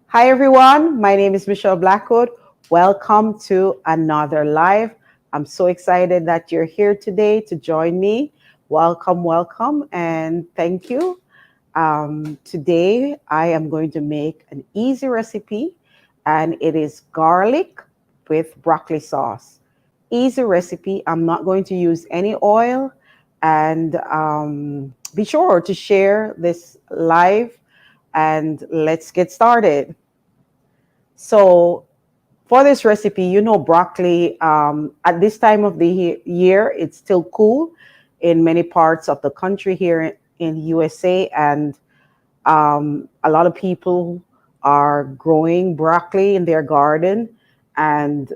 Hi, everyone. My name is Michelle Blackwood. Welcome to another live. I'm so excited that you're here today to join me. Welcome, welcome, and thank you. Today, I am going to make an easy recipe, and it is garlic with broccoli sauce. Easy recipe. I'm not going to use any oil, and be sure to share this live. And let's get started. So, for this recipe, broccoli, at this time of the year, it's still cool in many parts of the country here in USA. And a lot of people are growing broccoli in their garden. And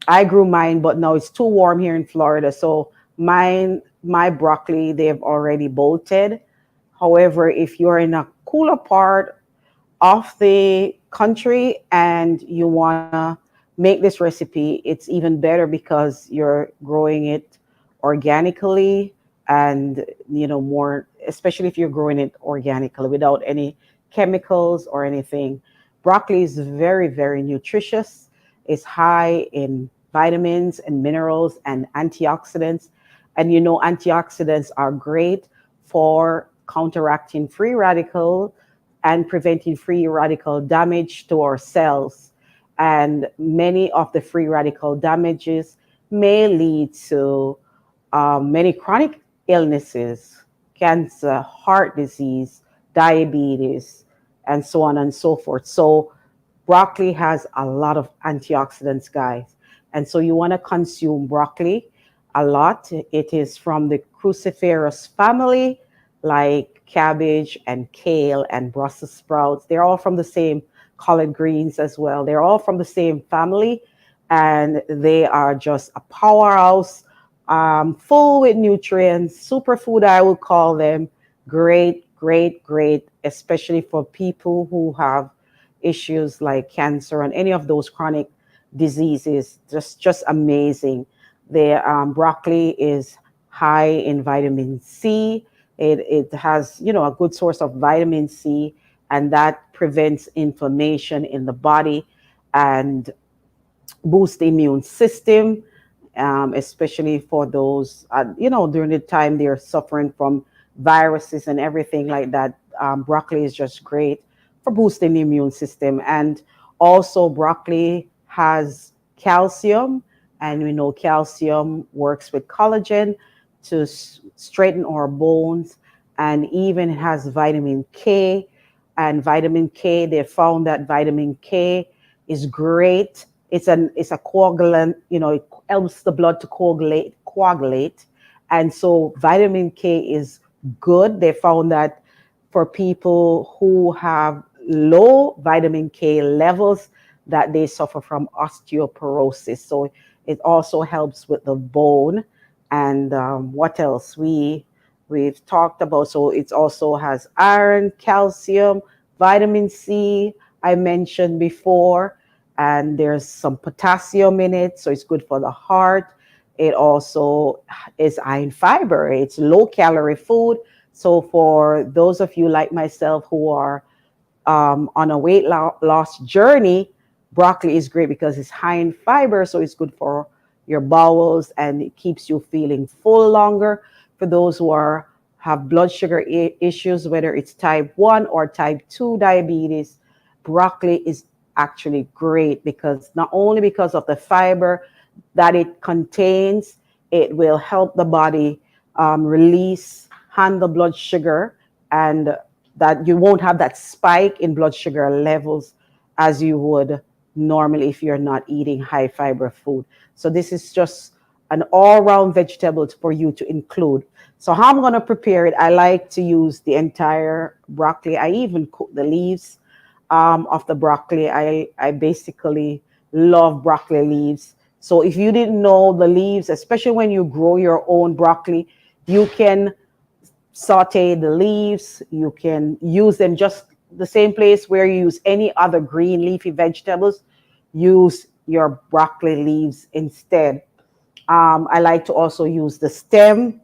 I grew mine, but now it's too warm here in Florida. So, my broccoli, they've already bolted. However, if you're in a cooler part of the country and you want to make this recipe, it's even better because you're growing it organically and, more, especially if you're growing it organically without any chemicals or anything. Broccoli is very, very nutritious. It's high in vitamins and minerals and antioxidants. And antioxidants are great for counteracting free radical and preventing free radical damage to our cells. And many of the free radical damages may lead to many chronic illnesses, cancer, heart disease, diabetes, and so on and so forth. So, broccoli has a lot of antioxidants, guys. And so, you want to consume broccoli a lot. It is from the cruciferous family, like cabbage and kale and Brussels sprouts. They're all from the same collard greens as well. They're all from the same family, and they are just a powerhouse, full with nutrients, superfood, I would call them. Great, great, great, especially for people who have issues like cancer and any of those chronic diseases. Just amazing. The broccoli is high in vitamin C. It has, a good source of vitamin C, and that prevents inflammation in the body and boost the immune system, especially for those, during the time they're suffering from viruses and everything like that. Broccoli is just great for boosting the immune system. And also, broccoli has calcium, and we know calcium works with collagen to straighten our bones, and even has vitamin K. And vitamin K, they found that vitamin K is great. It's a coagulant, it helps the blood to coagulate. And so vitamin K is good. They found that for people who have low vitamin K levels, that they suffer from osteoporosis. So it also helps with the bone. And what else we've talked about? So it also has iron, calcium, vitamin C. I mentioned before, and there's some potassium in it, so it's good for the heart. It also is high in fiber. It's low calorie food. So for those of you like myself who are on a loss journey, broccoli is great because it's high in fiber, so it's good for your bowels and it keeps you feeling full longer. For those who are have blood sugar issues, whether it's type 1 or type 2 diabetes, broccoli is actually great because not only because of the fiber that it contains, it will help the body handle blood sugar, and that you won't have that spike in blood sugar levels as you would normally if you're not eating high fiber food. So this is just an all-round vegetable for you to include. So how I'm going to prepare it, I like to use the entire broccoli. I even cook the leaves of the broccoli. I basically love broccoli leaves. So if you didn't know the leaves, especially when you grow your own broccoli, you can saute the leaves. You can use them just the same place where you use any other green leafy vegetables. Use your broccoli leaves instead. I like to also use the stem,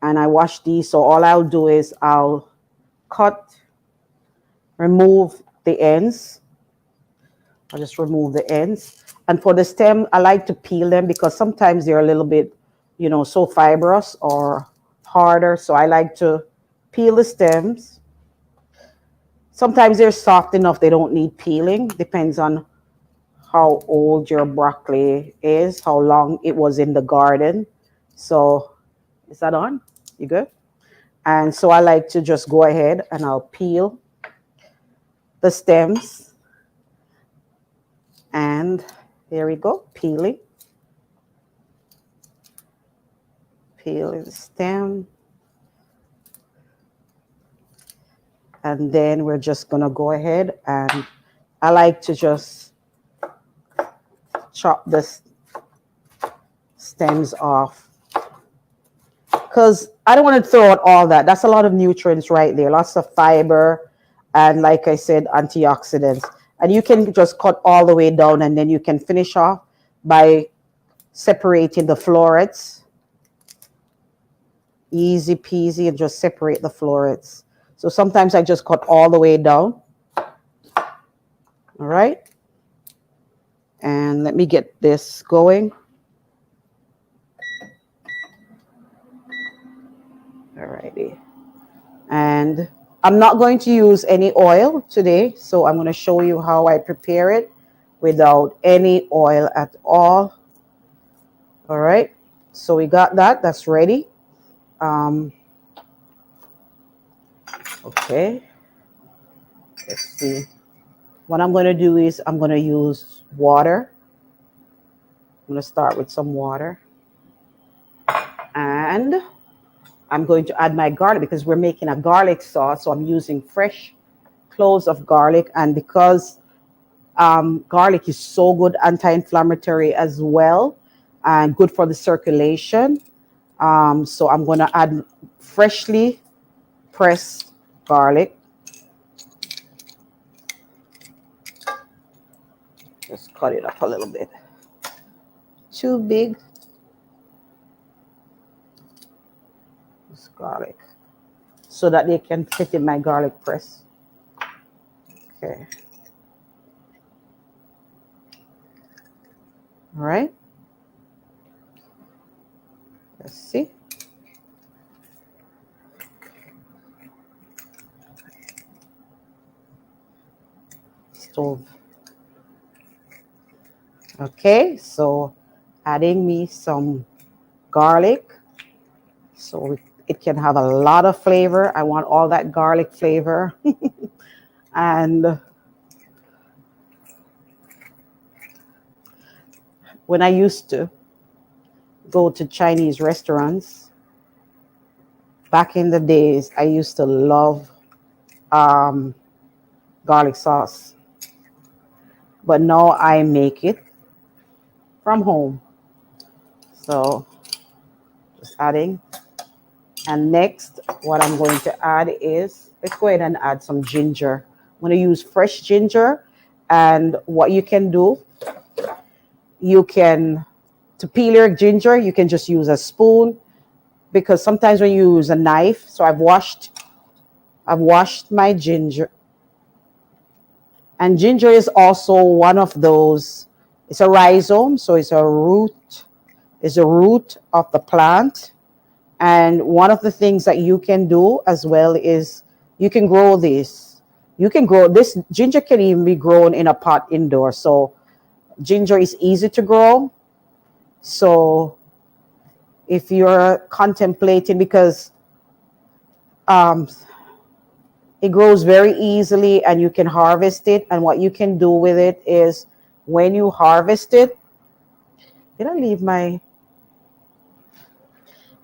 and I wash these. So all I'll do is I'll cut, remove the ends, I'll just remove the ends. And for the stem, I like to peel them because sometimes they're a little bit, so fibrous or harder. So I like to peel the stems. Sometimes they're soft enough they don't need peeling. Depends on how old your broccoli is, how long it was in the garden. So is that on? You good? And so I like to just go ahead and I'll peel the stems. And there we go, peeling. Peeling the stem. And then we're just gonna go ahead and I like to just chop the stems off because I don't want to throw out all that. That's a lot of nutrients right there, lots of fiber, and like I said, antioxidants. And you can just cut all the way down and then you can finish off by separating the florets. Easy peasy, and just separate the florets. So sometimes I just cut all the way down. All right. And let me get this going. All righty. And I'm not going to use any oil today, so I'm going to show you how I prepare it without any oil at all. All right. So we got that. That's ready. Okay. Let's see. What I'm going to do is I'm going to use water. I'm going to start with some water. And I'm going to add my garlic because we're making a garlic sauce. So I'm using fresh cloves of garlic. And because garlic is so good anti-inflammatory as well and good for the circulation. So I'm going to add freshly pressed garlic. Just cut it up a little bit. Too big. This garlic. So that they can fit in my garlic press. Okay. All right. Let's see. Stove. Okay, so adding me some garlic so it can have a lot of flavor. I want all that garlic flavor. And when I used to go to Chinese restaurants, back in the days, I used to love garlic sauce. But now I make it from home. So just adding. And next, what I'm going to add is, let's go ahead and add some ginger. I'm going to use fresh ginger. And what you can do, to peel your ginger, you can just use a spoon. Because sometimes when you use a knife, so I've washed my ginger. And ginger is also one of those, it's a rhizome, so it's a root of the plant. And one of the things that you can do as well is you can grow this. This ginger can even be grown in a pot indoor. So ginger is easy to grow. So if you're contemplating, because it grows very easily and you can harvest it. And what you can do with it is when you harvest it,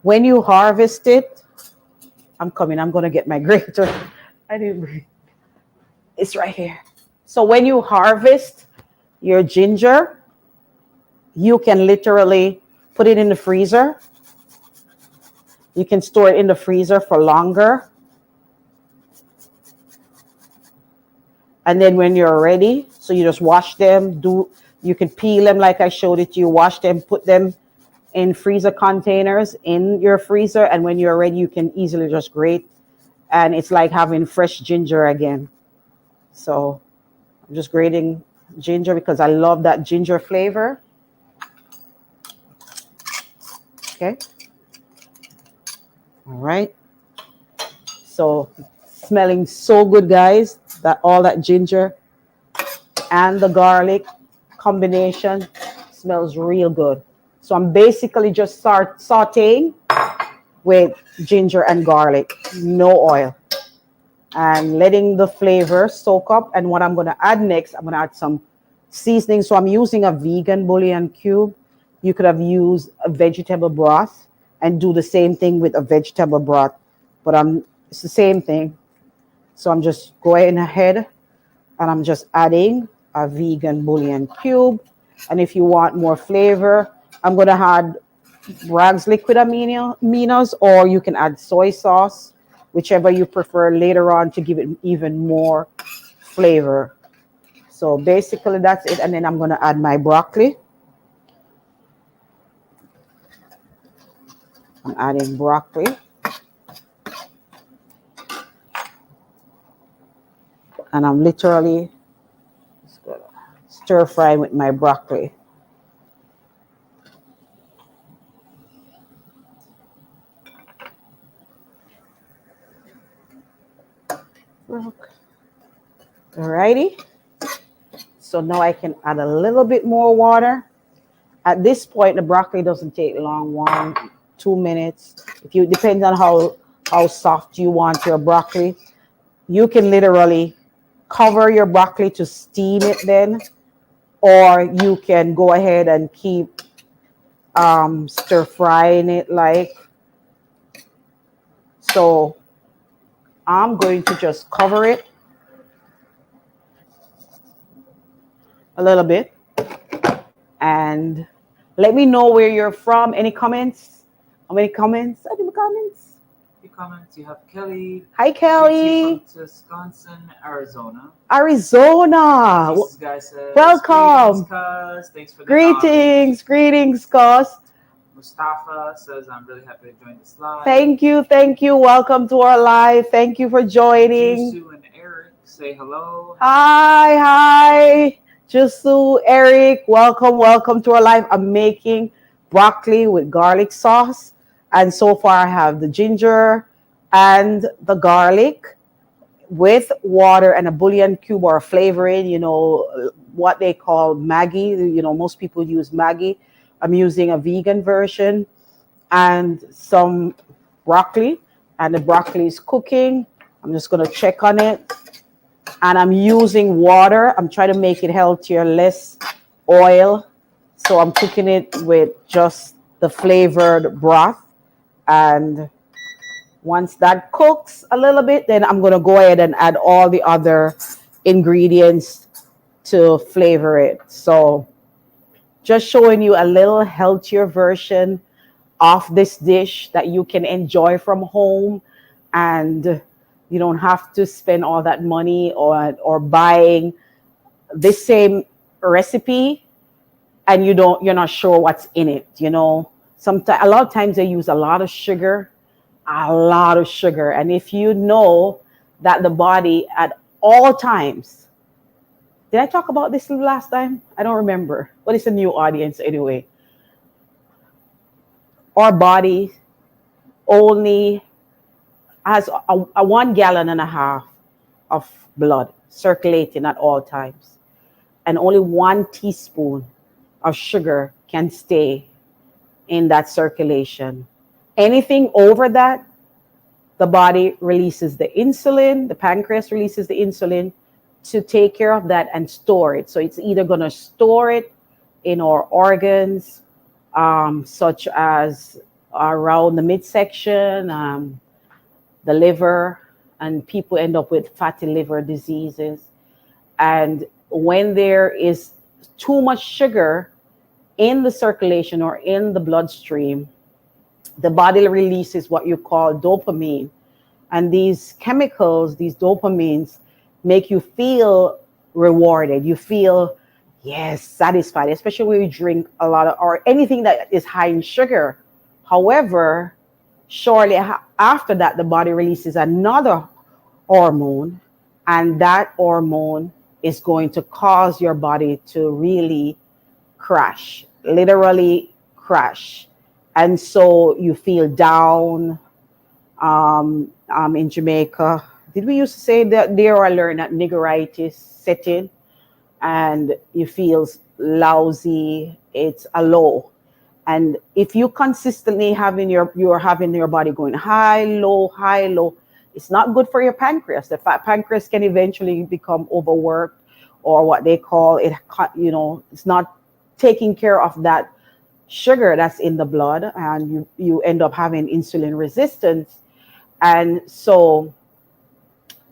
when you harvest it, I'm going to get my grater. I didn't bring, it's right here. So when you harvest your ginger, you can literally put it in the freezer. You can store it in the freezer for longer. And then when you're ready, so you just wash them, you can peel them like I showed it to you, wash them, put them in freezer containers in your freezer. And when you're ready, you can easily just grate. And it's like having fresh ginger again. So I'm just grating ginger because I love that ginger flavor. Okay. All right. So smelling so good, guys. That all that ginger and the garlic combination smells real good. So I'm basically just start sauteing with ginger and garlic, no oil, and letting the flavor soak up. And what I'm going to add next, I'm going to add some seasoning. So I'm using a vegan bouillon cube. You could have used a vegetable broth and do the same thing with a vegetable broth, but it's the same thing. So I'm just going ahead and I'm just adding a vegan bouillon cube. And if you want more flavor, I'm going to add Bragg's liquid aminos, or you can add soy sauce, whichever you prefer later on to give it even more flavor. So basically that's it. And then I'm going to add my broccoli. I'm adding broccoli. And I'm literally stir frying with my broccoli. Alrighty. So now I can add a little bit more water. At this point, the broccoli doesn't take long, 1, 2 minutes. If you depends on how soft you want your broccoli. You can literally cover your broccoli to steam it then, or you can go ahead and keep stir frying it like so. I'm going to just cover it a little bit and let me know where you're from. Any comments? How many comments? Any comments? Comments. You have Kelly. Hi, Kelly. From Wisconsin, Arizona. Arizona. This guy says, welcome. Greetings, cuz. Thanks for the greetings. Greetings, cuz. Mustafa says, I'm really happy to join this live. Thank you. Thank you. Welcome to our live. Thank you for joining. Jusu and Eric say hello. Hi. Hi. Jusu, Eric. Welcome. Welcome to our live. I'm making broccoli with garlic sauce. And so far I have the ginger and the garlic with water and a bouillon cube or a flavoring, what they call Maggi. Most people use Maggi. I'm using a vegan version and some broccoli, and the broccoli is cooking. I'm just going to check on it. And I'm using water. I'm trying to make it healthier, less oil. So I'm cooking it with just the flavored broth. And once that cooks a little bit, then I'm going to go ahead and add all the other ingredients to flavor it. So just showing you a little healthier version of this dish that you can enjoy from home, and you don't have to spend all that money or buying this same recipe and you're not sure what's in it. Sometimes, a lot of times they use a lot of sugar. And if you know that the body at all times, did I talk about this last time? I don't remember, but it's a new audience anyway. Our body only has a 1.5 gallons of blood circulating at all times, and only 1 teaspoon of sugar can stay in that circulation. Anything over that, the body releases the insulin, the pancreas releases the insulin to take care of that and store it. So it's either going to store it in our organs, such as around the midsection, the liver, and people end up with fatty liver diseases. And when there is too much sugar in the circulation or in the bloodstream, the body releases what you call dopamine. And these chemicals, these dopamines, make you feel rewarded. You feel, yes, satisfied, especially when you drink a lot of, or anything that is high in sugar. However, shortly after that, the body releases another hormone, and that hormone is going to cause your body to really crash, literally crash. And so you feel down. In Jamaica, did we used to say that there I learned that niggeritis set in and you feel lousy, it's a low. And if you consistently having you're having your body going high, low, it's not good for your pancreas. The pancreas can eventually become overworked, or what they call it, it's not taking care of that sugar that's in the blood, and you end up having insulin resistance. And so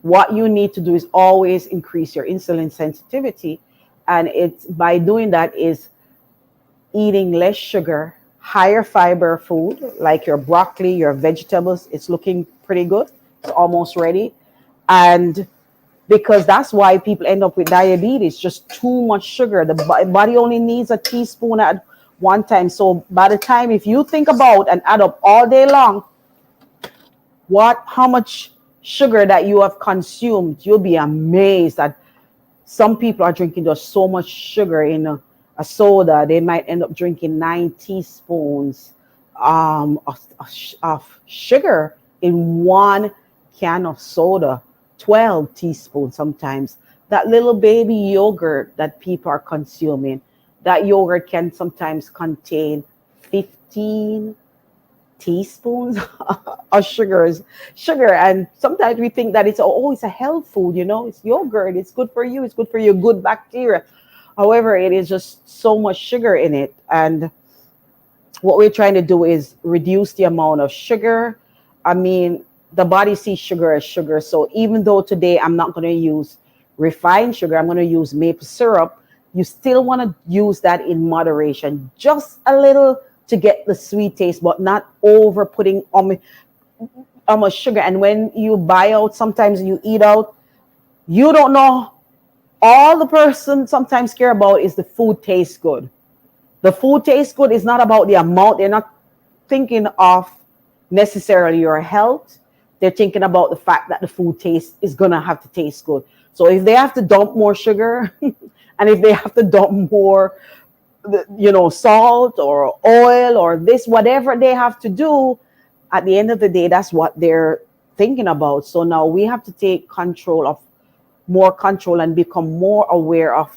what you need to do is always increase your insulin sensitivity, and it's by doing that is eating less sugar, higher fiber food like your broccoli, your vegetables. It's looking pretty good. It's almost ready. And because that's why people end up with diabetes, just too much sugar. The body only needs a teaspoon at one time. So by the time, if you think about and add up all day long, how much sugar that you have consumed, you'll be amazed at. Some people are drinking just so much sugar in a soda. They might end up drinking 9 teaspoons of sugar in one can of soda, 12 teaspoons sometimes. That little baby yogurt that people are consuming, that yogurt can sometimes contain 15 teaspoons of sugar. And sometimes we think that it's a health food, it's yogurt, it's good for you, it's good for your good bacteria. However, it is just so much sugar in it. And what we're trying to do is reduce the amount of sugar. I mean, the body sees sugar as sugar. So even though today I'm not going to use refined sugar, I'm going to use maple syrup, you still want to use that in moderation, just a little, to get the sweet taste, but not over putting much sugar. And when you buy out, sometimes you eat out, you don't know. All the person sometimes care about is the food tastes good. The food tastes good is not about the amount. They're not thinking of necessarily your health. They're thinking about the fact that the food taste is gonna have to taste good. So if they have to dump more sugar, and if they have to dump more, salt or oil or this, whatever they have to do, at the end of the day, that's what they're thinking about. So now we have to take more control and become more aware of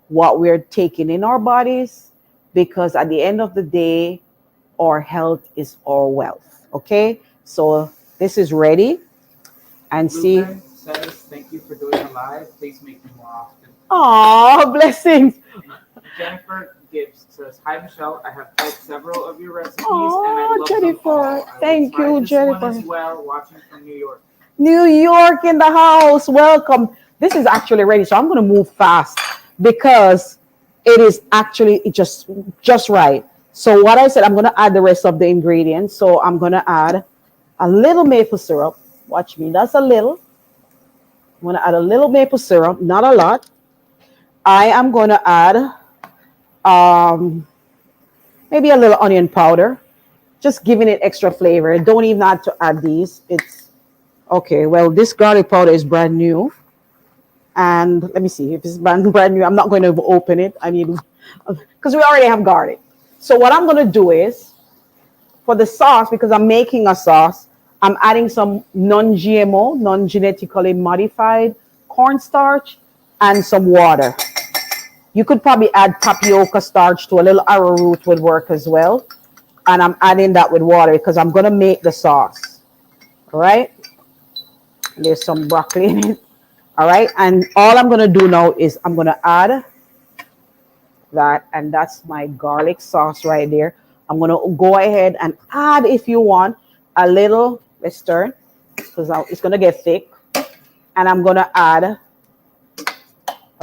what we're taking in our bodies, because at the end of the day, our health is our wealth. Okay, so this is ready. And see. Ruben says, "Thank you for doing it live. Please make them more often." Oh, blessings. And Jennifer Gibbs says, "Hi Michelle, I have tried several of your recipes and Oh, I love them Jennifer. all. I Thank will try you, this Jennifer. one as well, watching from New York." New York in the house. Welcome. This is actually ready, so I'm going to move fast because it is actually just right. So what I said, I'm going to add the rest of the ingredients. So I'm going to add a little maple syrup. Watch me. That's a little. I'm going to add a little maple syrup, not a lot. I am going to add um, maybe a little onion powder, just giving it extra flavor. Don't even have to add these. It's okay. Well, this garlic powder is brand new. And let me see if it's brand new. I'm not going to open it. I need, because we already have garlic. So what I'm going to do is, for the sauce, because I'm making a sauce, I'm adding some non-GMO, non-genetically modified cornstarch and some water. You could probably add tapioca starch to a little arrowroot would work as well. And I'm adding that with water because I'm going to make the sauce. All right. There's some broccoli in it. All right. And all I'm going to do now is I'm going to add that. And that's my garlic sauce right there. I'm going to go ahead and add, if you want, a little, let's stir, because it's going to get thick. And I'm going to add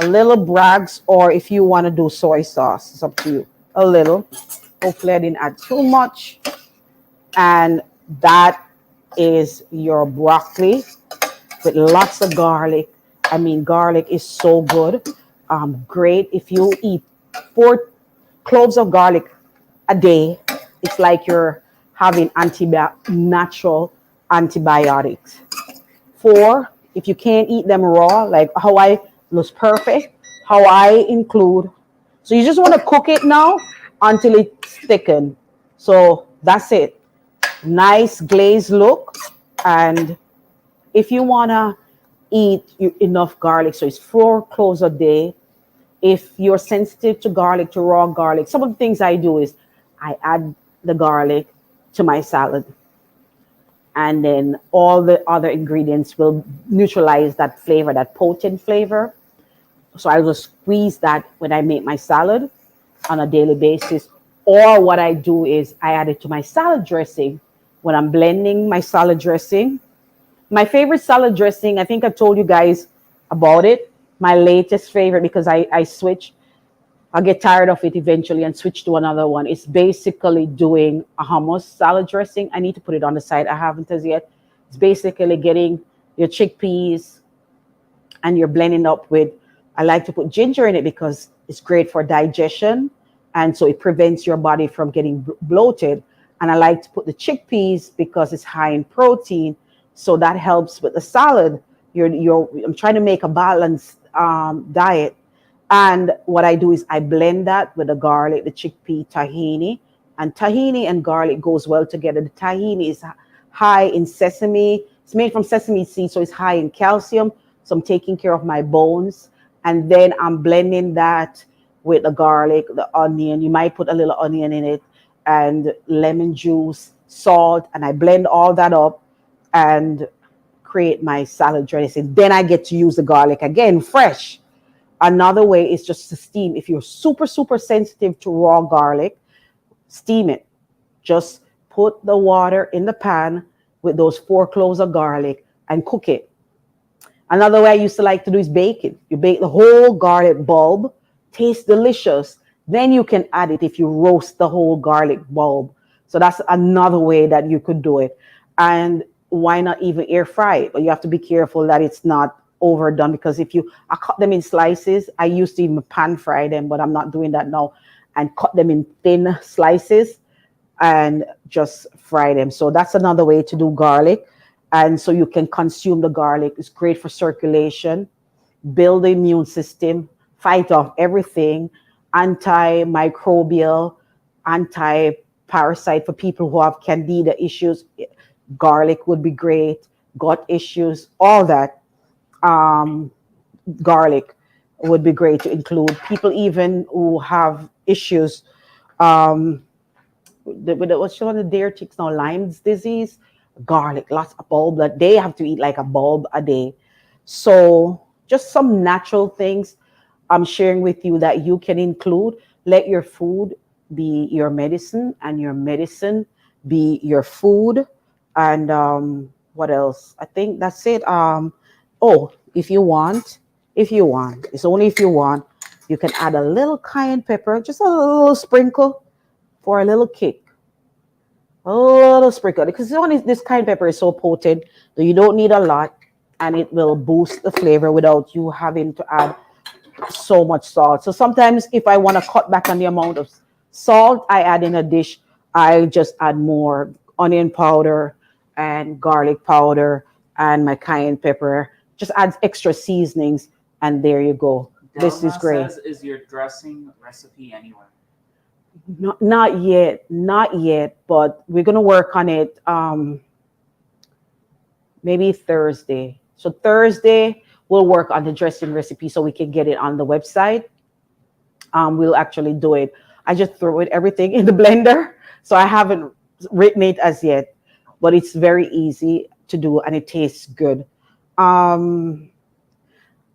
a little Bragg's, or if you want to do soy sauce, it's up to you. A little. Hopefully I didn't add too much. And that is your broccoli with lots of garlic. I mean, garlic is so good. Great. If you eat 4 cloves of garlic a day, it's like you're having natural antibiotics. 4, if you can't eat them raw, like how I looks perfect. How I include, so you just want to cook it now until it's thickened. So that's it. Nice glazed look. And if you want to eat enough garlic, so it's 4 cloves a day. If you're sensitive to garlic, to raw garlic, some of the things I do is I add the garlic to my salad, and then all the other ingredients will neutralize that flavor, that potent flavor. So I will squeeze that when I make my salad on a daily basis. Or what I do is I add it to my salad dressing when I'm blending my salad dressing. My favorite salad dressing, I think I told you guys about it. My latest favorite, because I switch, I'll get tired of it eventually and switch to another one. It's basically doing a hummus salad dressing. I need to put it on the side. I haven't as yet. It's basically getting your chickpeas and you're blending up with, I like to put ginger in it because it's great for digestion. And so it prevents your body from getting bloated. And I like to put the chickpeas because it's high in protein. So that helps with the salad. I'm trying to make a balanced diet. And what I do is I blend that with the garlic, the chickpea, tahini. And tahini and garlic goes well together. The tahini is high in sesame. It's made from sesame seeds, so it's high in calcium. So I'm taking care of my bones. And then I'm blending that with the garlic, the onion. You might put a little onion in it, and lemon juice, salt, and I blend all that up and create my salad dressing. Then I get to use the garlic again, fresh. Another way is just to steam. If you're super, super sensitive to raw garlic, steam it. Just put the water in the pan with those 4 cloves of garlic and cook it. Another way I used to like to do is bake it. You bake the whole garlic bulb, tastes delicious. Then you can add it if you roast the whole garlic bulb. So that's another way that you could do it. And why not even air fry it? But you have to be careful that it's not overdone, because if you, I cut them in slices. I used to even pan fry them, but I'm not doing that now. And cut them in thin slices and just fry them. So that's another way to do garlic. And so you can consume the garlic. It's great for circulation, build the immune system, fight off everything, antimicrobial, anti-parasite for people who have candida issues. Garlic would be great. Gut issues, all that. Um, Garlic would be great to include. People even who have issues um, what's one of their ticks now, Lyme's disease, garlic, lots of bulb that they have to eat like a bulb a day. So just some natural things I'm sharing with you that you can include. Let your food be your medicine, and your medicine be your food. And what else? I think that's it. Oh, if you want, it's only if you want, you can add a little cayenne pepper, just a little sprinkle for a little kick. A little sprinkle, because this cayenne pepper is so potent that you don't need a lot, and it will boost the flavor without you having to add so much salt. So sometimes if I want to cut back on the amount of salt I add in a dish, I just add more onion powder and garlic powder and my cayenne pepper. Just add extra seasonings, and there you go. This is Delma great. says, is your dressing recipe anywhere? Not yet, not yet, but we're gonna work on it. Maybe Thursday. So Thursday we'll work on the dressing recipe so we can get it on the website. We'll actually do it. I just throw it everything in the blender, so I haven't written it as yet, but it's very easy to do and it tastes good. Um,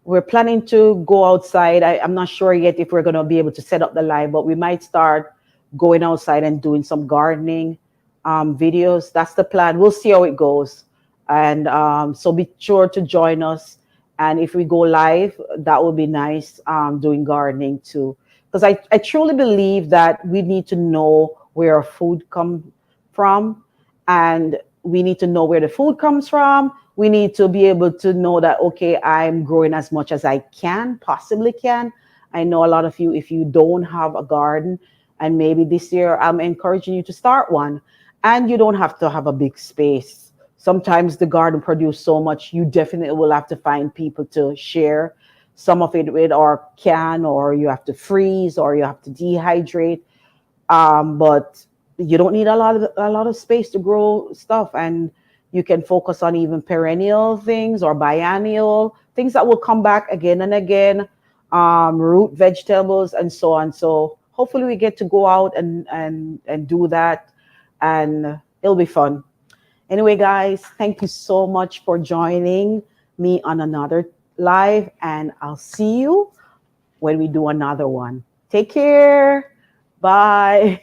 we're planning to go outside. I'm not sure yet if we're going to be able to set up the live, but we might start going outside and doing some gardening videos. That's the plan. We'll see how it goes. And so be sure to join us. And if we go live, that would be nice, doing gardening too. Because I truly believe that we need to know where our food comes from, and we need to know where the food comes from. We need to be able to know that, okay, I'm growing as much as I can, possibly can. I know a lot of you, if you don't have a garden, and maybe this year I'm encouraging you to start one, and you don't have to have a big space. Sometimes the garden produce so much, you definitely will have to find people to share. some of it with our can, or you have to freeze, or you have to dehydrate. But you don't need a lot of space to grow stuff, and you can focus on even perennial things or biennial things that will come back again and again, root vegetables and so on. So hopefully we get to go out and do that, and it'll be fun. Anyway, guys, thank you so much for joining me on another live, and I'll see you when we do another one. Take care. Bye.